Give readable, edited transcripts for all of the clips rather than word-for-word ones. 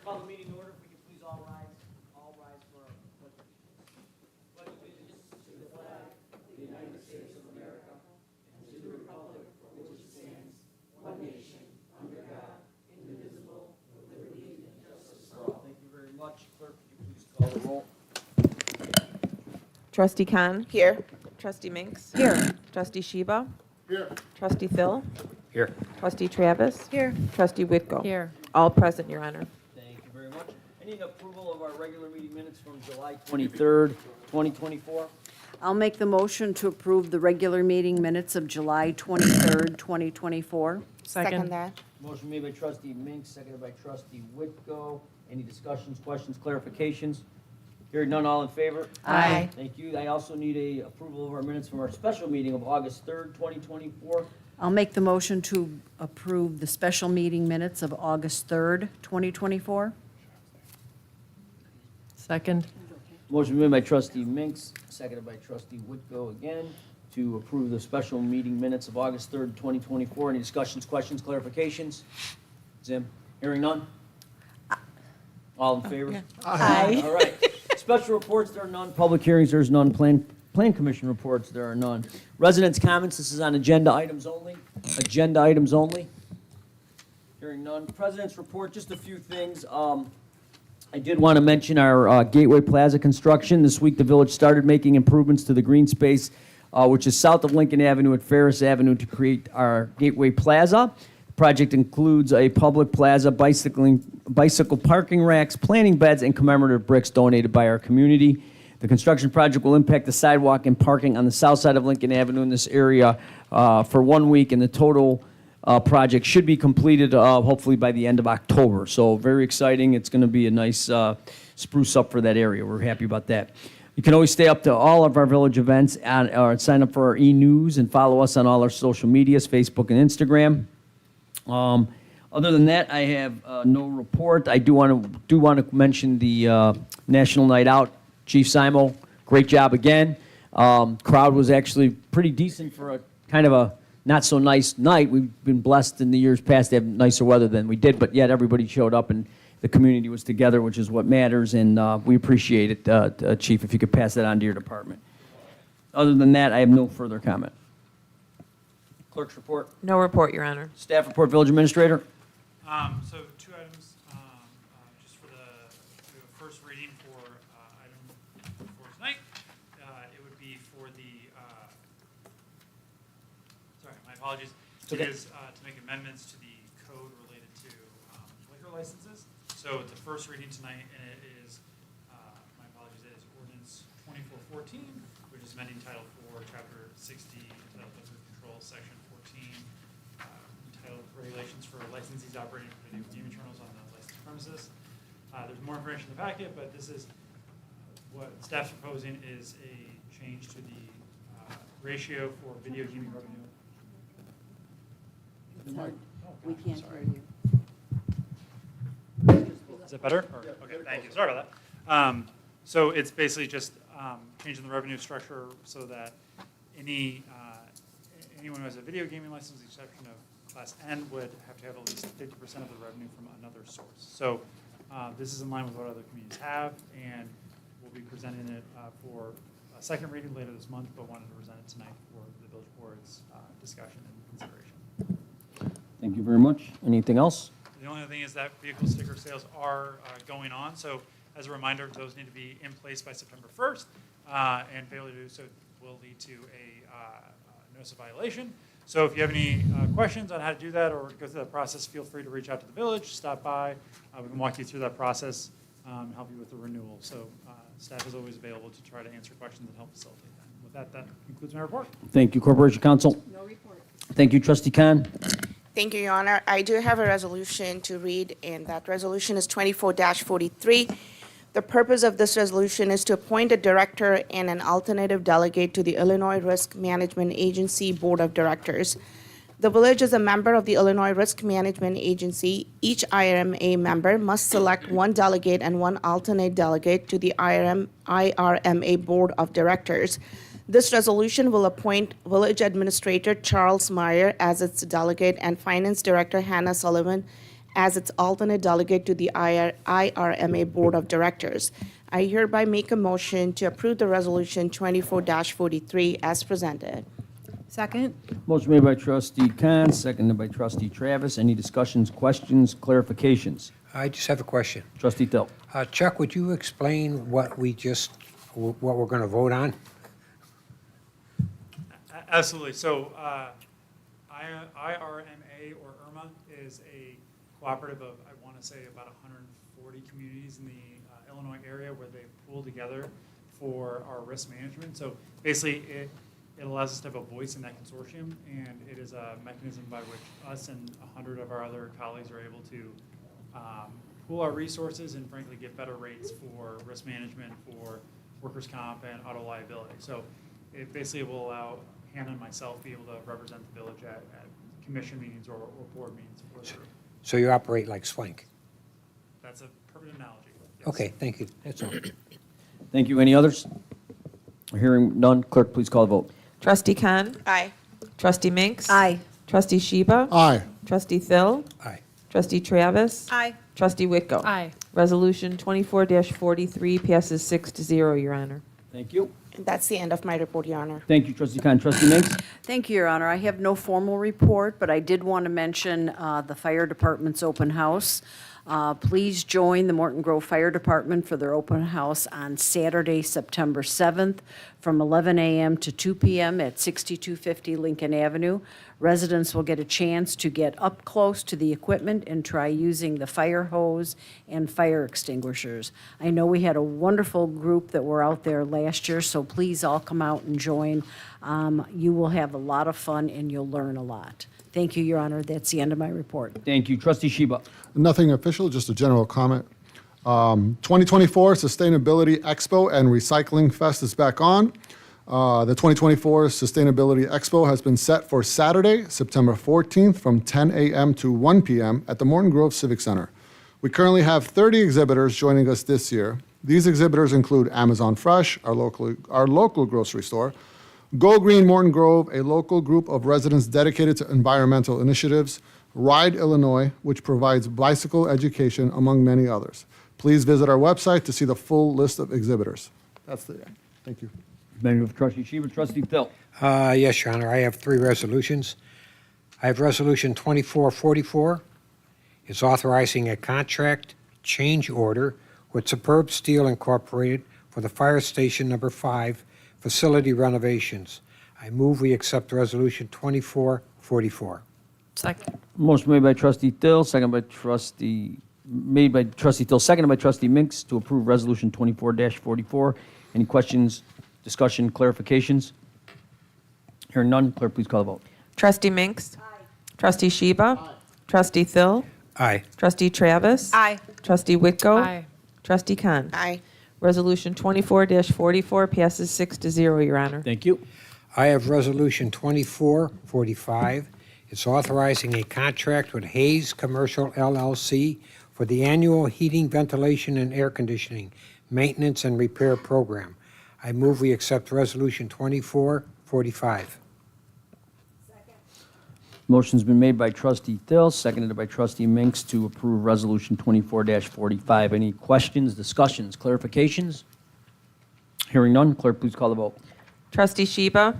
Call the meeting order. If we could please all rise for our pledge allegiance to the flag of the United States of America and to the republic for which it stands, one nation, under God, indivisible, with liberty and justice for all. Thank you very much. Clerk, could you please call the roll? Trustee Khan. Here. Trustee Minks. Here. Trustee Sheba. Here. Trustee Phil. Here. Trustee Travis. Here. Trustee Whitko. Here. All present, Your Honor. Thank you very much. I need approval of our regular meeting minutes from July 23rd, 2024. I'll make the motion to approve the regular meeting minutes of July 23rd, 2024. Second that. Motion made by trustee Minks, seconded by trustee Whitko. Any discussions, questions, clarifications? Hearing none, all in favor? Aye. Thank you. I also need a approval of our minutes from our special meeting of August 3rd, 2024. I'll make the motion to approve the special meeting minutes of August 3rd, 2024. Second. Motion made by trustee Minks, seconded by trustee Whitko again, to approve the special meeting minutes of August 3rd, 2024. Any discussions, questions, clarifications? Zim? Hearing none? All in favor? Aye. All right. Special reports, there are none. Public hearings, there's none. Plan commission reports, there are none. Residents' comments, this is on agenda items only. Agenda items only. Hearing none. President's report, just a few things. I did want to mention our Gateway Plaza construction. This week, the village started making improvements to the green space, which is south of Lincoln Avenue at Ferris Avenue, to create our Gateway Plaza. The project includes a public plaza, bicycle parking racks, planting beds, and commemorative bricks donated by our community. The construction project will impact the sidewalk and parking on the south side of Lincoln Avenue in this area for 1 week, and the total project should be completed hopefully by the end of October. So very exciting. It's going to be a nice spruce up for that area. We're happy about that. You can always stay up to all of our village events or sign up for our e-news and follow us on all our social medias, Facebook and Instagram. Other than that, I have no report. I do want to mention the National Night Out. Chief Simo, great job again. Crowd was actually pretty decent for a kind of a not so nice night. We've been blessed in the years past to have nicer weather than we did, but yet everybody showed up and the community was together, which is what matters, and we appreciate it, Chief, if you could pass that on to your department. Other than that, I have no further comment. Clerk's report. No report, Your Honor. Staff report, village administrator. So two items, just for the first reading for item for tonight. It would be for the, sorry, my apologies. It Okay. is to make amendments to the code related to liquor licenses. So the first reading tonight, and it is, my apologies, it is ordinance 2414, which is amending Title 4, Chapter 60, entitled Liquor Control, Section 14, entitled Regulations for Licensees Operating Video Game Terminals on the Licensed Premises. There's more information in the packet, but this is what staff's proposing is a change to the ratio for video gaming revenue. We can't hear you. Is that better? Okay, thank you. Sorry about that. So it's basically just changing the revenue structure so that anyone who has a video gaming license, with the exception of Class N, would have to have at least 50% of the revenue from another source. So this is in line with what other communities have, and we'll be presenting it for a second reading later this month, but wanted to present it tonight for the village board's discussion and consideration. Thank you very much. Anything else? The only other thing is that vehicle sticker sales are going on. So as a reminder, those need to be in place by September 1st, and failure to do so will lead to a notice of violation. So if you have any questions on how to do that or go through that process, feel free to reach out to the village, stop by. We can walk you through that process and help you with the renewal. So staff is always available to try to answer questions and help facilitate that. With that, that concludes my report. Thank you, Corporation Counsel. No report. Thank you, Trustee Khan. Thank you, Your Honor. I do have a resolution to read, and that resolution is 24-43. The purpose of this resolution is to appoint a director and an alternative delegate to the Illinois Risk Management Agency Board of Directors. The village is a member of the Illinois Risk Management Agency. Each IRMA member must select one delegate and one alternate delegate to the IRMA Board of Directors. This resolution will appoint Village Administrator Charles Meyer as its delegate and Finance Director Hannah Sullivan as its alternate delegate to the IRMA Board of Directors. I hereby make a motion to approve the Resolution 24-43 as presented. Second? Motion made by trustee Khan, seconded by trustee Travis. Any discussions, questions, clarifications? I just have a question. Trustee Thill. Chuck, would you explain what we're going to vote on? Absolutely. So IRMA or IRMA is a cooperative of, I want to say, about 140 communities in the Illinois area where they pool together for our risk management. So basically, it allows us to have a voice in that consortium, and it is a mechanism by which us and 100 of our other colleagues are able to pool our resources and frankly get better rates for risk management, for workers' comp, and auto liability. So it basically will allow Hannah and myself be able to represent the village at commission meetings or board meetings for the group. So you operate like Swank? That's a perfect analogy. Yes. Okay, thank you. That's all. Thank you. Any others? Hearing none, clerk, please call the vote. Trustee Khan. Aye. Trustee Minks. Aye. Trustee Sheba. Aye. Trustee Thill. Aye. Trustee Travis. Aye. Trustee Whitko. Aye. Resolution 24-43 passes 6-0, Your Honor. Thank you. And that's the end of my report, Your Honor. Thank you, trustee Khan. Trustee Minks? Thank you, Your Honor. I have no formal report, but I did want to mention the fire department's open house. Please join the Morton Grove Fire Department for their open house on Saturday, September 7th, from 11 a.m. to 2 p.m. at 6250 Lincoln Avenue. Residents will get a chance to get up close to the equipment and try using the fire hose and fire extinguishers. I know we had a wonderful group that were out there last year, so please all come out and join. You will have a lot of fun and you'll learn a lot. Thank you, Your Honor. That's the end of my report. Thank you. Trustee Sheba? Nothing official, just a general comment. 2024 Sustainability Expo and Recycling Fest is back on. The 2024 Sustainability Expo has been set for Saturday, September 14th from 10 a.m. to 1 p.m. at the Morton Grove Civic Center. We currently have 30 exhibitors joining us this year. These exhibitors include Amazon Fresh, our local grocery store, Go Green Morton Grove, a local group of residents dedicated to environmental initiatives, Ride Illinois, which provides bicycle education, among many others. Please visit our website to see the full list of exhibitors. That's the end. Thank you. Thank you, trustee Sheba. Trustee Thill? Yes, Your Honor, I have three resolutions. I have Resolution 2444. It's authorizing a contract change order with Superb Steel Incorporated for the Fire Station Number 5 facility renovations. I move we accept Resolution 2444. Second. Motion made by trustee Thill, seconded by trustee Thill, seconded by trustee Minks to approve resolution 24-44. Any questions, discussion, clarifications? Hearing none, clerk, please call the vote. Trustee Minks. Trustee Sheba. Trustee Thill. Aye. Trustee Travis. Aye. Trustee Whitko. Aye. Trustee Khan. Aye. Resolution 24-44 passes 6-0, Your Honor. Thank you. I have Resolution 2445. It's authorizing a contract with Hayes Commercial LLC for the annual heating, ventilation, and air conditioning maintenance and repair program. I move we accept Resolution 2445. Motion's been made by trustee Thill, seconded by trustee Minks to approve resolution 24-45. Any questions, discussions, clarifications? Hearing none, clerk, please call the vote. Trustee Sheba.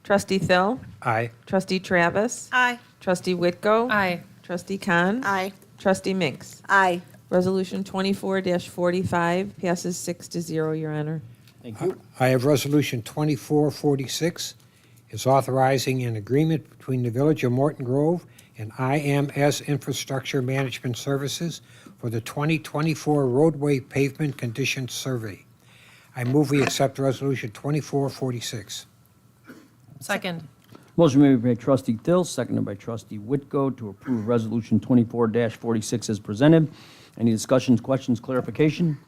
Trustee Thill. Aye. Trustee Travis. Aye. Trustee Whitko. Aye. Trustee Khan. Aye. Trustee Minks. Aye. Resolution 24-45 passes 6-0, Your Honor. Thank you. I have Resolution 2446. It's authorizing an agreement between the Village of Morton Grove and IMS Infrastructure Management Services for the 2024 roadway pavement condition survey. I move we accept Resolution 2446. Second. Motion made by trustee Thill, seconded by trustee Whitko to approve resolution 24-46 as presented. Any discussions, questions, clarification?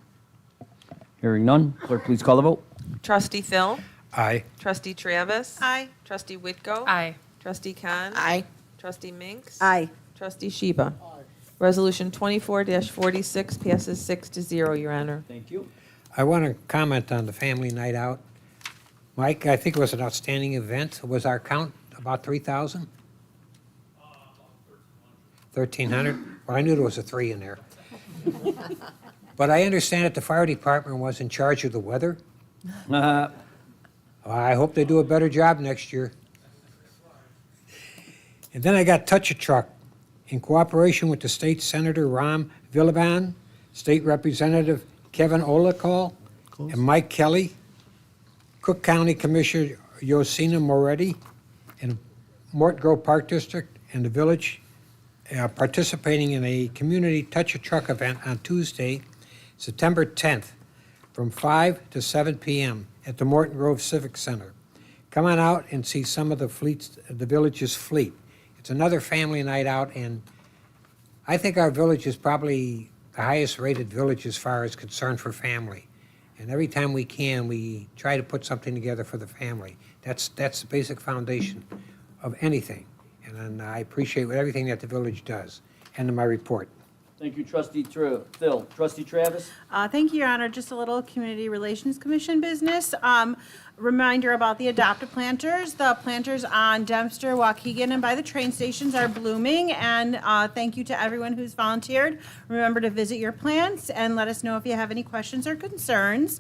Hearing none, clerk, please call the vote. Trustee Thill. Aye. Trustee Travis. Aye. Trustee Whitko. Aye. Trustee Khan. Aye. Trustee Minks? Aye. Trustee Sheba? Resolution 24-46 passes 6-0, Your Honor. Thank you. I want to comment on the family night out. Mike, I think it was an outstanding event. Was our count about 3,000? 1,300? Well, I knew there was a 3 in there. But I understand that the fire department was in charge of the weather. Uh, I hope they do a better job next year. And then I got Touch a Truck. In cooperation with the State Senator Ram Villaban, State Representative Kevin Olacall, and Mike Kelly, Cook County Commissioner Yosina Moretti, and Morton Grove Park District and the village participating in a community Touch a Truck event on Tuesday, September 10th, from 5 to 7 p.m. at the Morton Grove Civic Center. Come on out and see some of the village's fleet. It's another family night out, and I think our village is probably the highest rated village as far as concern for family. And every time we can, we try to put something together for the family. That's the basic foundation of anything. And I appreciate everything that the village does. End of my report. Thank you, Trustee Phil. Trustee Travis? Thank you, Your Honor. Just a little Community Relations Commission business. Reminder about the Adopt-A Planters. The planters on Dempster, Waukegan, and by the train stations are blooming, and thank you to everyone who's volunteered. Remember to visit your plants and let us know if you have any questions or concerns.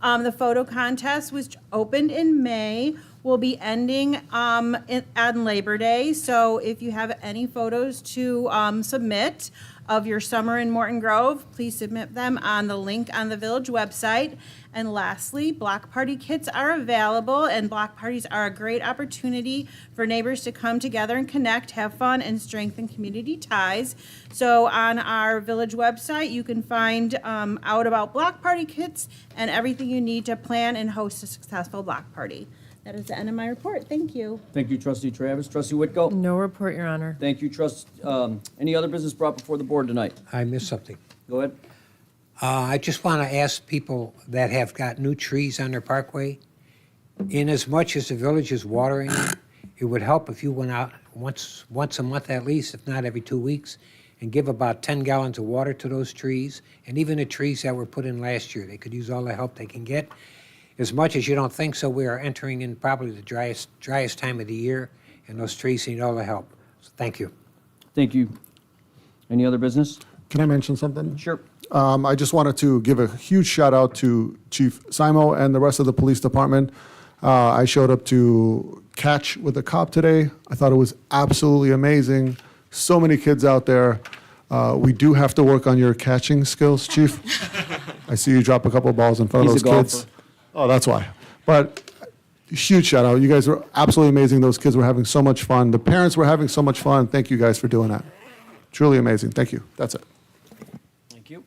The photo contest, which opened in May, will be ending on Labor Day. So if you have any photos to submit of your summer in Morton Grove, please submit them on the link on the village website. And lastly, block party kits are available, and block parties are a great opportunity for neighbors to come together and connect, have fun, and strengthen community ties. So on our village website, you can find out about block party kits and everything you need to plan and host a successful block party. That is the end of my report. Thank you. Thank you, Trustee Travis. Trustee Whitko? No report, Your Honor. Thank you, any other business brought before the board tonight? I missed something. Go ahead. I just want to ask people that have got new trees on their parkway, in as much as the village is watering them, it would help if you went out once a month at least, if not every 2 weeks, and give about 10 gallons of water to those trees, and even the trees that were put in last year. They could use all the help they can get. As much as you don't think so, we are entering in probably the driest time of the year, and those trees need all the help. So thank you. Thank you. Any other business? Can I mention something? Sure. I just wanted to give a huge shout out to Chief Simo and the rest of the police department. I showed up to catch with a cop today. I thought it was absolutely amazing. So many kids out there. We do have to work on your catching skills, Chief. I see you drop a couple balls in front He's of a those kids. golfer. Oh, that's why. But huge shout out. You guys were absolutely amazing. Those kids were having so much fun. The parents were having so much fun. Thank you guys for doing that. Truly amazing. Thank you. That's it. Thank you.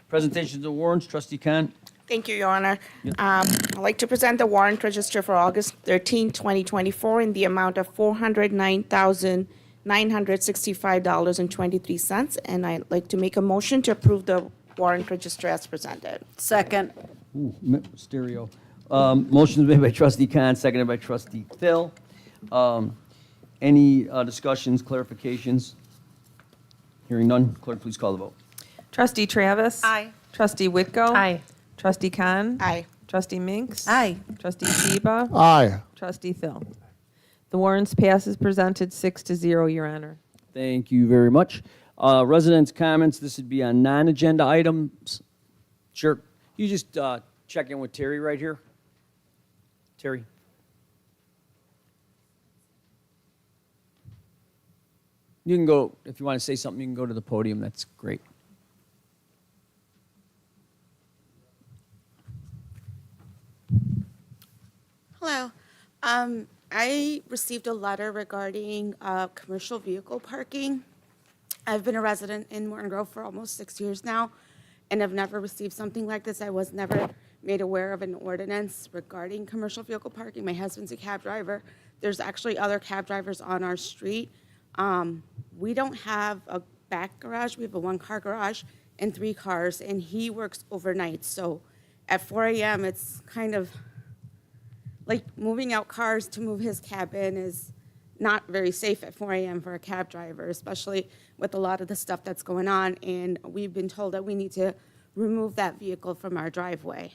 Presentations of warrants, Trustee Khan. Thank you, Your Honor. I'd like to present the warrant register for August 13, 2024 in the amount of $409,965.23, and I'd like to make a motion to approve the warrant register as presented. Second. Ooh, stereo. Motion made by Trustee Khan, seconded by Trustee Thill. Any discussions, clarifications? Hearing none, clerk, please call the vote. Trustee Travis? Aye. Trustee Whitko? Aye. Trustee Khan? Aye. Trustee Minks? Aye. Trustee Sheba? Aye. Trustee Phil? The warrants pass as presented 6-0, Your Honor. Thank you very much. Residents' comments, this would be on non-agenda items. Sure. You just check in with Terry right here. Terry. You can go, if you want to say something, you can go to the podium. That's great. Hello. I received a letter regarding commercial vehicle parking. I've been a resident in Morton Grove for almost 6 years now, and I've never received something like this. I was never made aware of an ordinance regarding commercial vehicle parking. My husband's a cab driver. There's actually other cab drivers on our street. We don't have a back garage. We have a one-car garage and 3 cars, and he works overnight. So at 4 a.m., it's kind of like moving out cars to move his cabin is not very safe at 4 a.m. for a cab driver, especially with a lot of the stuff that's going on. And we've been told that we need to remove that vehicle from our driveway.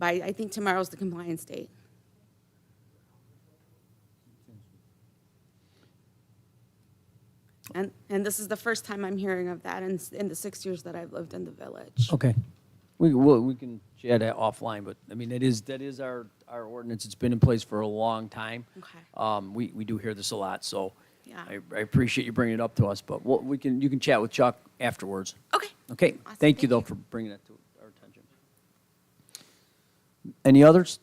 I think tomorrow's the compliance date. And this is the first time I'm hearing of that in the 6 years that I've lived in the village. Okay. We can chat that offline, but, I mean, that is our ordinance. It's been in place for a long time. Okay. We do hear this a lot, so Yeah. I appreciate you bringing it up to us, but you can chat with Chuck afterwards. Okay. Okay? Awesome. Thank you, Thank though, you. for bringing that to our attention. Any others?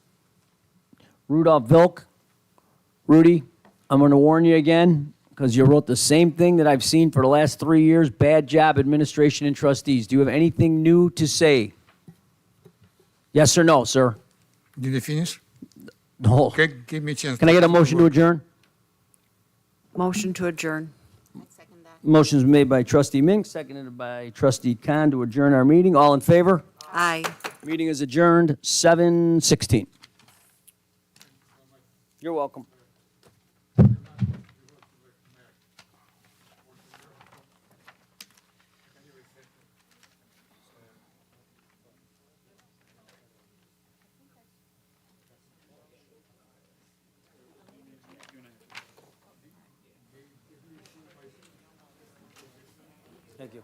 Rudolph Vilk. Rudy, I'm going to warn you again, because you wrote the same thing that I've seen for the last 3 years, bad job, administration and trustees. Do you have anything new to say? Yes or no, sir? Did you finish? No. Okay, give me a chance. Can I get a motion to adjourn? Motion to adjourn. Motion is made by trustee Mink, seconded by trustee Khan to adjourn our meeting. All in favor? Aye. Meeting is adjourned, 7:16. You're welcome. Thank you.